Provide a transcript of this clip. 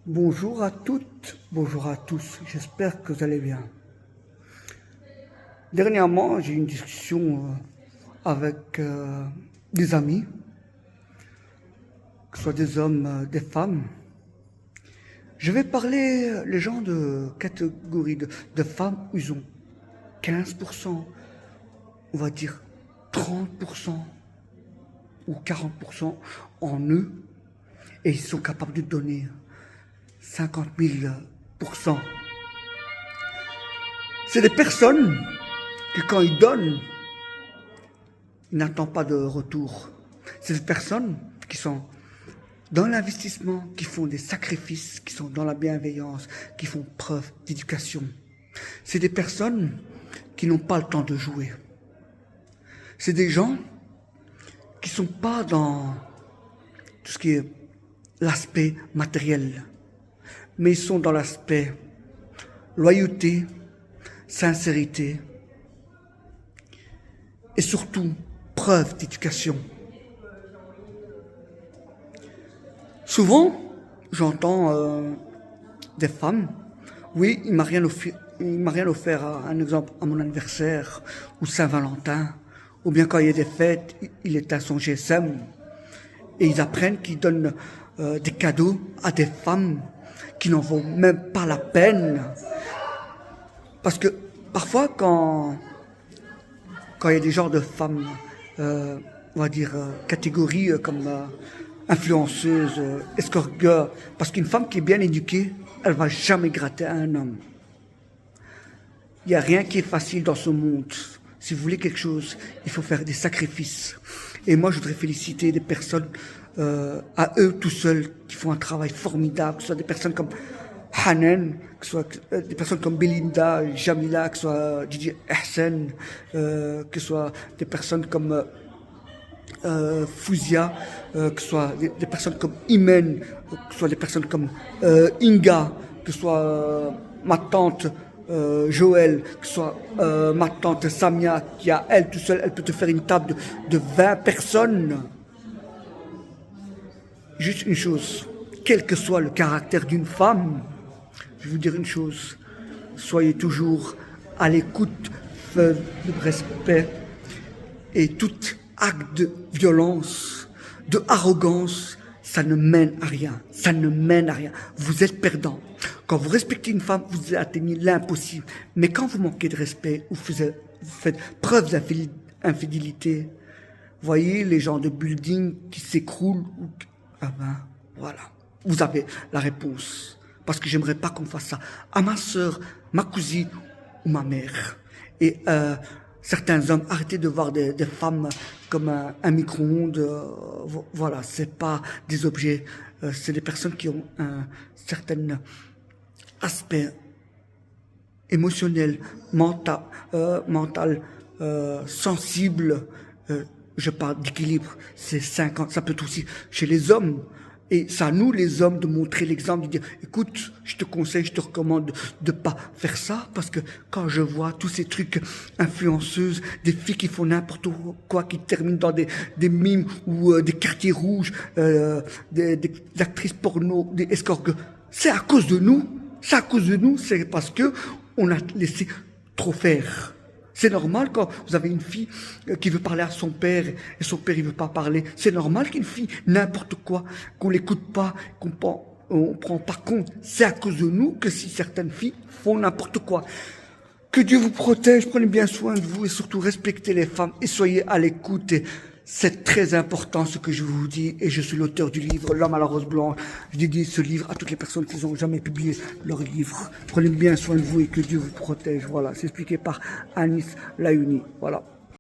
Bonjour à toutes, bonjour à tous, j'espère que vous allez bien. Dernièrement, j'ai eu une discussion avec des amis, que ce soit des hommes, des femmes. Je vais parler, les gens de catégorie de femmes, ils ont 15%, on va dire 30% ou 40% en eux, et ils sont capables de donner 50 000%. C'est des personnes que quand ils donnent, ils n'attendent pas de retour. C'est des personnes qui sont dans l'investissement, qui font des sacrifices, qui sont dans la bienveillance, qui font preuve d'éducation. C'est des personnes qui n'ont pas le temps de jouer. C'est des gens qui ne sont pas dans tout ce qui est l'aspect matériel, mais ils sont dans l'aspect loyauté, sincérité et surtout preuve d'éducation. Souvent, j'entends des femmes, oui, il m'a rien offert, un exemple, à mon anniversaire ou Saint-Valentin, ou bien quand il y a des fêtes, il est à son GSM, et ils apprennent qu'ils donnent des cadeaux à des femmes qui n'en vaut même pas la peine. Parce que parfois, quand il y a des genres de femmes, on va dire, catégories comme influenceuse, escort girl, parce qu'une femme qui est bien éduquée, elle va jamais gratter à un homme. Il n'y a rien qui est facile dans ce monde. Si vous voulez quelque chose, il faut faire des sacrifices. Et moi, je voudrais féliciter des personnes à eux tout seuls qui font un travail formidable, que ce soit des personnes comme Hanan, que ce soit des personnes comme Belinda, Jamila, que ce soit Gigi Hassan, que ce soit des personnes comme Fouzia, que ce soit des personnes comme Imen, que ce soit des personnes comme Inga, que ce soit ma tante Joël, que ce soit ma tante Samia, qui a elle tout seule, elle peut te faire une table de 20 personnes. Juste une chose, quel que soit le caractère d'une femme, je vais vous dire une chose, soyez toujours à l'écoute, de respect, et tout acte de violence, de arrogance, ça ne mène à rien. Ça ne mène à rien. Vous êtes perdant. Quand vous respectez une femme, vous atteignez l'impossible. Mais quand vous manquez de respect ou vous faites preuve d'infidélité, voyez les gens de building qui s'écroulent. Ah ben, voilà. Vous avez la réponse. Parce que j'aimerais pas qu'on fasse ça à ma sœur, ma cousine ou ma mère. Et certains hommes, arrêtez de voir des femmes comme un micro-ondes. Voilà, c'est pas des objets. C'est des personnes qui ont un certain aspect émotionnel, mental, sensible. Je parle d'équilibre. C'est 50. Ça peut être aussi chez les hommes. Et c'est à nous, les hommes, de montrer l'exemple, de dire, écoute, je te conseille, je te recommande de pas faire ça, parce que quand je vois tous ces trucs influenceuses, des filles qui font n'importe quoi, qui terminent dans des mimes ou des quartiers rouges, des actrices porno, des escorts, c'est à cause de nous. C'est à cause de nous, c'est parce que on a laissé trop faire. C'est normal quand vous avez une fille qui veut parler à son père et son père il veut pas parler. C'est normal qu'une fille, n'importe quoi, qu'on l'écoute pas, on prend pas compte. C'est à cause de nous que si certaines filles font n'importe quoi. Que Dieu vous protège, prenez bien soin de vous et surtout respectez les femmes et soyez à l'écoute. C'est très important ce que je vous dis et je suis l'auteur du livre L'homme à la rose blanche. Je dédie ce livre à toutes les personnes qui n'ont jamais publié leur livre. Prenez bien soin de vous et que Dieu vous protège. Voilà, c'est expliqué par Anis Layouni. Voilà.